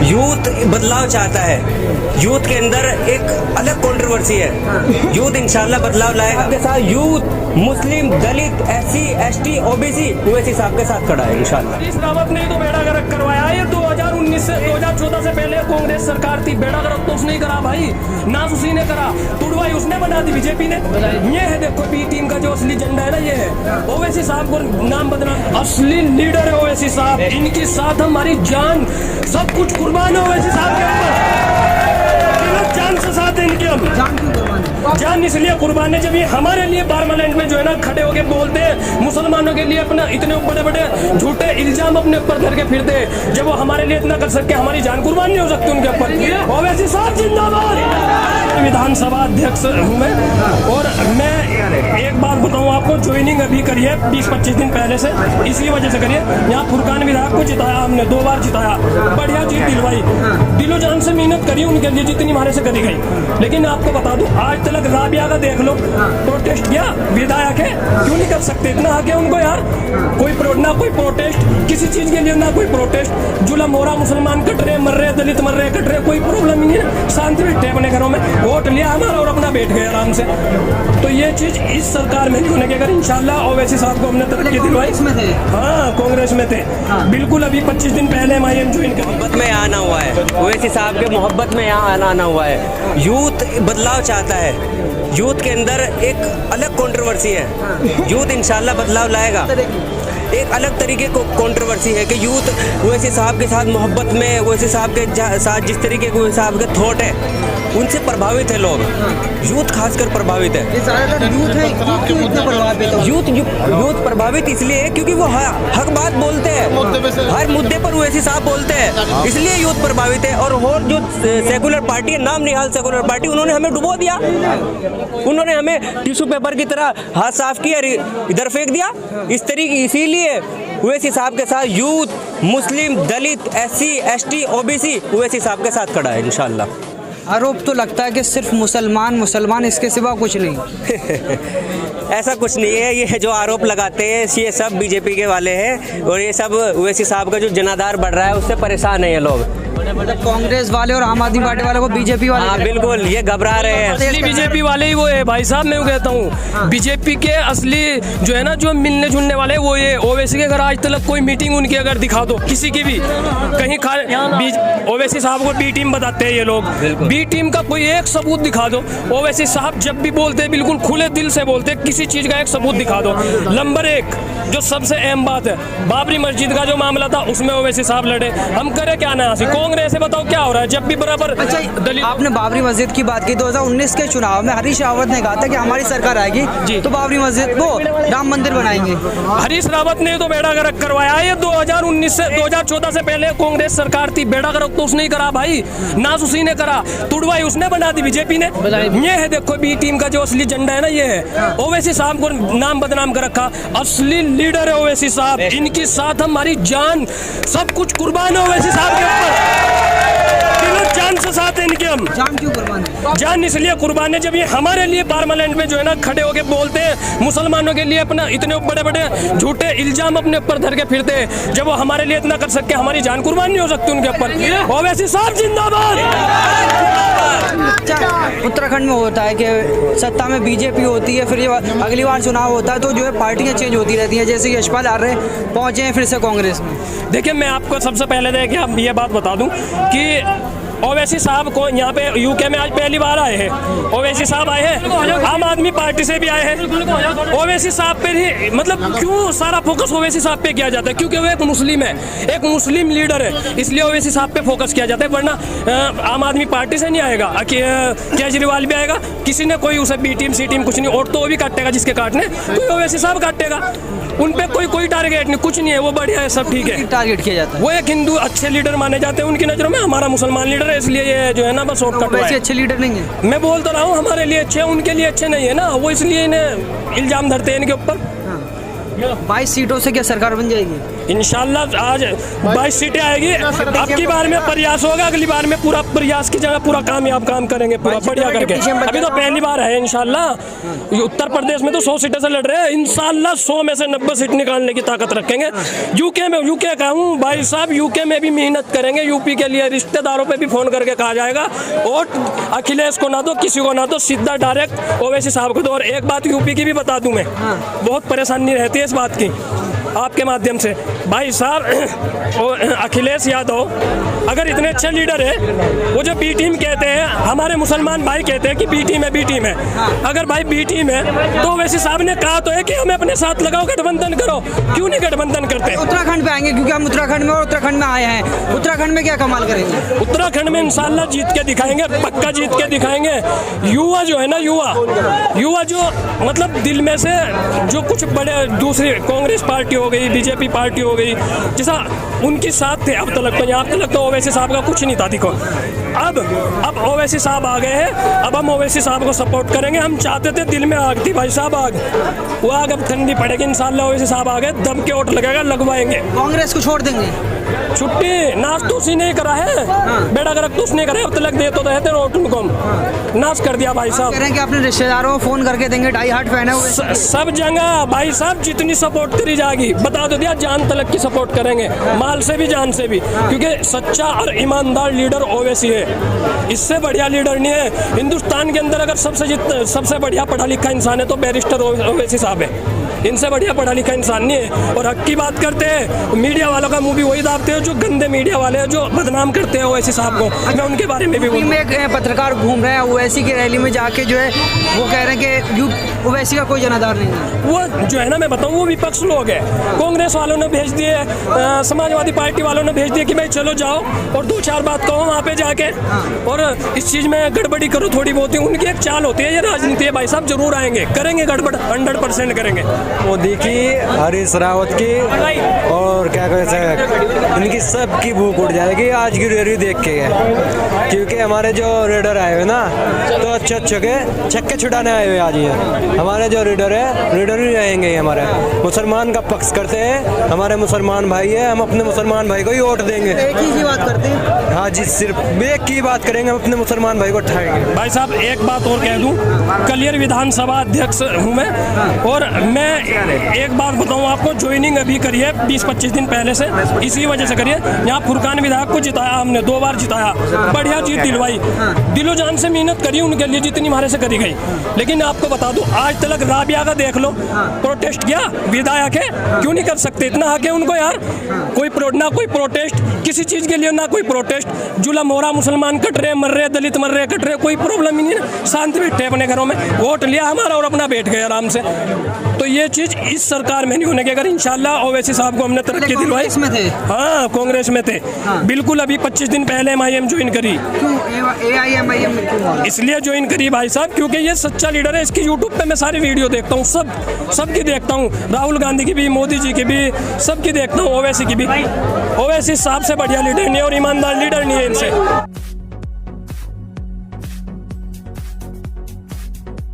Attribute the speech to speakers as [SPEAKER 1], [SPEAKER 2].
[SPEAKER 1] Youth बदलाव चाहता है, यूथ के अंदर एक अलग कंट्रोवर्सी है। यूथ इंशाल्लाह बदलाव लाएगा। आपके साथ यूथ मुस्लिम, दलित, SC, ST, OBC ओवैसी साहब के साथ खड़ा है इंशाल्लाह।
[SPEAKER 2] हरीश रावत ने तो बेड़ा गर्क करवाया। ये 2019 से 2014 से पहले कांग्रेस सरकार थी, बेड़ा गर्क तो उसने ही करा भाई, नाश उसी ने करा, तुड़वाई उसने बना दी बीजेपी ने। ये है देखो बी टीम का जो असली झंडा है ना, ये है ओवैसी साहब को नाम बदनाम। असली लीडर है ओवैसी साहब, इनके साथ हमारी जान, सब कुछ कुर्बान है ओवैसी साहब के ऊपर, जान से साथ है इनके हम। जान इसलिए कुर्बान है जब ये हमारे लिए पार्लियामेंट में जो है ना खड़े होके बोलते हैं, मुसलमानों के लिए अपना इतने बड़े बड़े झूठे इल्जाम अपने ऊपर धर के फिरते, जब वो हमारे लिए इतना कर सकते, हमारी जान कुर्बान नहीं हो सकती उनके ऊपर। ओवैसी साहब जिंदाबाद। विधानसभा अध्यक्ष हूँ मैं, और मैं एक बात बताऊँ आपको, ज्वाइनिंग अभी करी है 20-25 दिन पहले से, इसी वजह से करिए। यहाँ फुरकान विधायक को जिताया हमने, 2 बार जिताया, बढ़िया जीत दिलवाई, दिलो जान से मेहनत करी उनके लिए जितनी हमारे से करी गई। लेकिन आपको बता दूं, आज तक राबिया का देख लो, प्रोटेस्ट किया विधायक है, क्यों नहीं कर सकते? इतना आगे उनको यार, ना कोई प्रोटेस्ट किसी चीज के लिए, ना कोई प्रोटेस्ट। जुलम हो रहा, मुसलमान कट रहे, मर रहे, दलित मर रहे, कट रहे, कोई प्रॉब्लम नहीं है, शांति बैठे अपने घरों में, वोट लिया हमारा और अपना बैठ गए आराम से। तो ये चीज इस सरकार में नहीं होने के, अगर इंशाल्लाह ओवैसी साहब को हमने तरक्की दिलवाई। हाँ, कांग्रेस में थे बिल्कुल। अभी 25 दिन पहले MIM ज्वाइन कर,
[SPEAKER 1] मोहब्बत में आना हुआ है, ओवैसी साहब के मोहब्बत में यहाँ आना हुआ है। यूथ बदलाव चाहता है, यूथ के अंदर एक अलग कंट्रोवर्सी है। यूथ इंशाल्लाह बदलाव लाएगा। एक अलग तरीके को कंट्रोवर्सी है कि यूथ ओवैसी साहब के साथ मोहब्बत में, ओवैसी साहब के साथ जिस तरीके के ओवैसी साहब के थॉट है, उनसे प्रभावित है लोग। यूथ खासकर प्रभावित है। यूथ प्रभावित इसलिए है क्योंकि वो हक बात बोलते हैं, हर मुद्दे पर ओवैसी साहब बोलते हैं, इसलिए यूथ प्रभावित है। और जो सेकुलर पार्टी है, नाम निहाल सेकुलर पार्टी, उन्होंने हमें डुबो दिया, उन्होंने हमें टिश्यू पेपर की तरह हाथ साफ किया, इधर फेंक दिया इस तरीके। इसीलिए ओवैसी साहब के साथ यूथ, मुस्लिम, दलित, SC, ST, OBC ओवैसी साहब के साथ खड़ा है इंशाल्लाह।
[SPEAKER 3] आरोप तो लगता है कि सिर्फ मुसलमान, इसके सिवा कुछ नहीं।
[SPEAKER 1] ऐसा कुछ नहीं है, ये जो आरोप लगाते हैं ये सब बीजेपी के वाले हैं, और ये सब ओवैसी साहब का जो जनाधार बढ़ रहा है उससे परेशान है ये लोग।
[SPEAKER 3] मतलब कांग्रेस वाले और आम आदमी पार्टी वाले को बीजेपी वाले,
[SPEAKER 1] हाँ बिल्कुल, ये घबरा रहे हैं।
[SPEAKER 2] असली बीजेपी वाले ही वो है भाई साहब, मैं कहता हूँ बीजेपी के असली जो है ना, जो मिलने जुलने वाले वो ये ओवैसी के। अगर आज तक कोई मीटिंग उनकी अगर दिखा दो किसी की भी, कहीं ओवैसी साहब को बी टीम बताते हैं ये लोग, बी टीम का कोई एक सबूत दिखा दो। ओवैसी साहब जब भी बोलते हैं बिल्कुल खुले दिल से बोलते हैं, किसी चीज का एक सबूत दिखा दो। नंबर 1 जो सबसे अहम बात है, बाबरी मस्जिद का जो मामला था उसमें ओवैसी साहब लड़े, हम करे क्या ना, कांग्रेस से बताओ क्या हो रहा है जब भी बराबर।
[SPEAKER 3] अच्छा, आपने बाबरी मस्जिद की बात की, 2019 के चुनाव में हरीश रावत ने कहा था कि हमारी सरकार आएगी तो बाबरी मस्जिद को राम मंदिर बनाएंगे।
[SPEAKER 2] हरीश रावत ने तो बेड़ा गर्क करवाया। ये 2019 से 2014 से पहले कांग्रेस सरकार थी, बेड़ा गर्क तो उसने ही करा भाई, नाश उसी ने करा, तुड़वाई उसने बना दी बीजेपी ने। ये है देखो बी टीम का जो असली झंडा है ना, ये है ओवैसी साहब को नाम बदनाम कर रखा। असली लीडर है ओवैसी साहब, इनके साथ हमारी जान, सब कुछ कुर्बान है ओवैसी साहब के ऊपर, जान से साथ है इनके हम।
[SPEAKER 3] जान क्यों कुर्बान है?
[SPEAKER 2] जान इसलिए कुर्बान है जब ये हमारे लिए पार्लियामेंट में जो है ना खड़े होके बोलते हैं, मुसलमानों के लिए अपना इतने बड़े बड़े झूठे इल्जाम अपने ऊपर धर के फिरते, जब वो हमारे लिए इतना कर सकते, हमारी जान कुर्बान नहीं हो सकती उनके ऊपर। ओवैसी साहब जिंदाबाद।
[SPEAKER 3] उत्तराखंड में होता है कि सत्ता में बीजेपी होती है, फिर ये अगली बार चुनाव होता है तो जो है पार्टियां चेंज होती रहती हैं, जैसे यशपाल आर्य पहुंचे हैं फिर से कांग्रेस में।
[SPEAKER 2] देखिए, मैं आपको सबसे पहले देखिए अब ये बात बता दूं कि ओवैसी साहब को यहाँ पे यूके में आज पहली बार आए हैं। ओवैसी साहब आए हैं, आम आदमी पार्टी से भी आए हैं। ओवैसी साहब पे ही मतलब क्यों सारा फोकस ओवैसी साहब पे किया जाता है? क्योंकि वो एक मुस्लिम है, एक मुस्लिम लीडर है, इसलिए ओवैसी साहब पे फोकस किया जाता है। वरना आम आदमी पार्टी से नहीं आएगा, केजरीवाल भी आएगा, किसी ने कोई उसे बी टीम सी टीम कुछ नहीं, और तो वो भी काटेगा जिसके काटने, कोई ओवैसी साहब काटेगा। उन पे कोई टारगेट नहीं, कुछ नहीं है, वो बढ़िया है, सब ठीक है।
[SPEAKER 3] टारगेट किया जाता है,
[SPEAKER 2] वो एक हिंदू अच्छे लीडर माने जाते हैं उनकी नजरों में, हमारा मुसलमान लीडर है, इसलिए ये जो है ना बस शॉर्टकट है।
[SPEAKER 3] अच्छे लीडर नहीं है,
[SPEAKER 2] मैं बोल तो रहा हूँ, हमारे लिए अच्छे, उनके लिए अच्छे नहीं है ना, वो इसलिए इन्हें इल्जाम धरते हैं इनके ऊपर।
[SPEAKER 3] 22 सीटों से क्या सरकार बन जाएगी?
[SPEAKER 2] इंशाल्लाह आज 22 सीटें आएगी। अब की बार में प्रयास होगा, अगली बार में पूरा प्रयास की जगह पूरा कामयाब काम करेंगे, पूरा बढ़िया करके। अभी तो पहली बार है इंशाल्लाह। उत्तर प्रदेश में तो 100 सीटें से लड़ रहे हैं, इंशाल्लाह 100 में से 90 सीट निकालने की ताकत रखेंगे। यूके का हूँ भाई साहब, यूके में भी मेहनत करेंगे। यूपी के लिए रिश्तेदारों पे भी फोन करके कहा जाएगा वोट अखिलेश को ना दो, किसी को ना दो, सीधा डायरेक्ट ओवैसी साहब को दो। और एक बात यूपी की भी बता दूं मैं, बहुत परेशानी रहती है इस बात की आपके माध्यम से। भाई साहब अखिलेश यादव अगर इतने अच्छे लीडर है, वो जो बी टीम कहते हैं, हमारे मुसलमान भाई कहते हैं कि बी टीम है। अगर भाई बी टीम है तो ओवैसी साहब ने कहा तो है कि हमें अपने साथ लगाओ, गठबंधन करो, क्यों नहीं गठबंधन करते?
[SPEAKER 3] उत्तराखंड पे आएंगे क्योंकि हम उत्तराखंड में और उत्तराखंड में आए हैं। उत्तराखंड में क्या कमाल करेंगे?
[SPEAKER 2] उत्तराखंड में इंशाल्लाह जीत के दिखाएंगे, पक्का जीत के दिखाएंगे। युवा जो है ना, युवा जो मतलब दिल में से जो कुछ बड़े दूसरी कांग्रेस पार्टी हो गई, बीजेपी पार्टी हो गई, जैसा उनके साथ थे अब तक तो, यहाँ तक तो ओवैसी साहब का कुछ नहीं था। देखो अब ओवैसी साहब आ गए हैं, अब हम ओवैसी साहब को सपोर्ट करेंगे। हम चाहते थे, दिल में आग थी भाई साहब, आग, वो आग अब ठंडी पड़ेगी इंशाल्लाह। ओवैसी साहब आ गए, दम के वोट लगेगा, लगवाएंगे।
[SPEAKER 3] कांग्रेस को छोड़ देंगे?
[SPEAKER 2] छुट्टी नाश तो उसी ने करा है, बेड़ा गर्क तो उसने करा है। अब तक दे तो रहते वोट उनको, नाश कर दिया भाई साहब।
[SPEAKER 3] कह रहे हैं कि अपने रिश्तेदारों को फोन करके देंगे, डाई हार्ट फैन है
[SPEAKER 2] सब जगह भाई साहब, जितनी सपोर्ट करी जाएगी बता दो दिया, जान तलक की सपोर्ट करेंगे, माल से भी जान से भी, क्योंकि सच्चा और ईमानदार लीडर ओवैसी है। इससे बढ़िया लीडर नहीं है हिंदुस्तान के अंदर। अगर सबसे बढ़िया पढ़ा लिखा इंसान है तो बैरिस्टर ओवैसी साहब है, इनसे बढ़िया पढ़ा लिखा इंसान नहीं है। और हक की बात करते हैं, मीडिया वालों का मुंह भी वही दाबते हैं जो गंदे मीडिया वाले हैं, जो बदनाम करते हैं ओवैसी साहब को। मैं उनके बारे में भी
[SPEAKER 3] में एक पत्रकार घूम रहे हैं ओवैसी की रैली में जाके, जो है वो कह रहे हैं कि ओवैसी का कोई जनाधार नहीं है। वो
[SPEAKER 2] जो है ना, मैं बताऊं, वो विपक्ष लोग हैं। कांग्रेस वालों ने भेज दिए, समाजवादी पार्टी वालों ने भेज दिए कि भाई चलो जाओ और 2-4 बात कहो वहाँ पे जाके, और इस चीज में गड़बड़ी करो थोड़ी बहुत। उनकी एक चाल होती है, ये राजनीति है भाई साहब, जरूर आएंगे, करेंगे गड़बड़, 100% करेंगे।
[SPEAKER 4] मोदी की, हरीश रावत की, और क्या कहते हैं, इनकी सब की भूख उठ जाएगी आज की रैली देख के। क्योंकि हमारे जो रीडर आए हुए ना, तो अच्छे के छक्के छुड़ाने आए हुए आज ये। हमारे जो रीडर है, रीडर ही रहेंगे। हमारे मुसलमान का पक्ष करते हैं, हमारे मुसलमान भाई है, हम अपने मुसलमान भाई को ही वोट देंगे।
[SPEAKER 3] एक ही बात करते हैं?
[SPEAKER 4] हाँ जी, सिर्फ एक ही बात करेंगे, हम अपने मुसलमान भाई को उठाएंगे।
[SPEAKER 2] भाई साहब एक बात और कह दूं, कलियर विधानसभा अध्यक्ष हूँ मैं, और मैं एक बात बताऊं आपको, ज्वाइनिंग अभी करी है 20-25 दिन पहले से, इसी वजह से करिए। यहाँ फुरकान विधायक को जिताया हमने, 2 बार जिताया, बढ़िया जीत दिलवाई, दिलो जान से मेहनत करी उनके लिए जितनी हमारे से करी गई। लेकिन आपको बता दूं, आज तक राबिया का देख लो, प्रोटेस्ट किया विधायक है, क्यों नहीं कर सकते? इतना हक है उनको यार। ना कोई प्रोटेस्ट किसी चीज के लिए, ना कोई प्रोटेस्ट। जुलम हो रहा, मुसलमान कट रहे, मर रहे, दलित मर रहे, कट रहे, कोई प्रॉब्लम ही नहीं है, शांति बैठे अपने घरों में, वोट लिया हमारा और अपना बैठ गए आराम से। तो ये चीज इस सरकार में नहीं होने की। अगर इंशाल्लाह ओवैसी साहब को हमने तरक्की दिलवाई, हाँ कांग्रेस में थे बिल्कुल, अभी 25 दिन पहले MIM ज्वाइन करी। इसलिए ज्वाइन करी भाई साहब क्योंकि ये सच्चा लीडर है। इसकी यूट्यूब पे मैं सारी वीडियो देखता हूँ, सबकी देखता हूँ, राहुल गांधी की भी, मोदी जी की भी, सबकी देखता हूँ, ओवैसी की भी। ओवैसी साहब से बढ़िया लीडर नहीं है और ईमानदार लीडर नहीं है इनसे।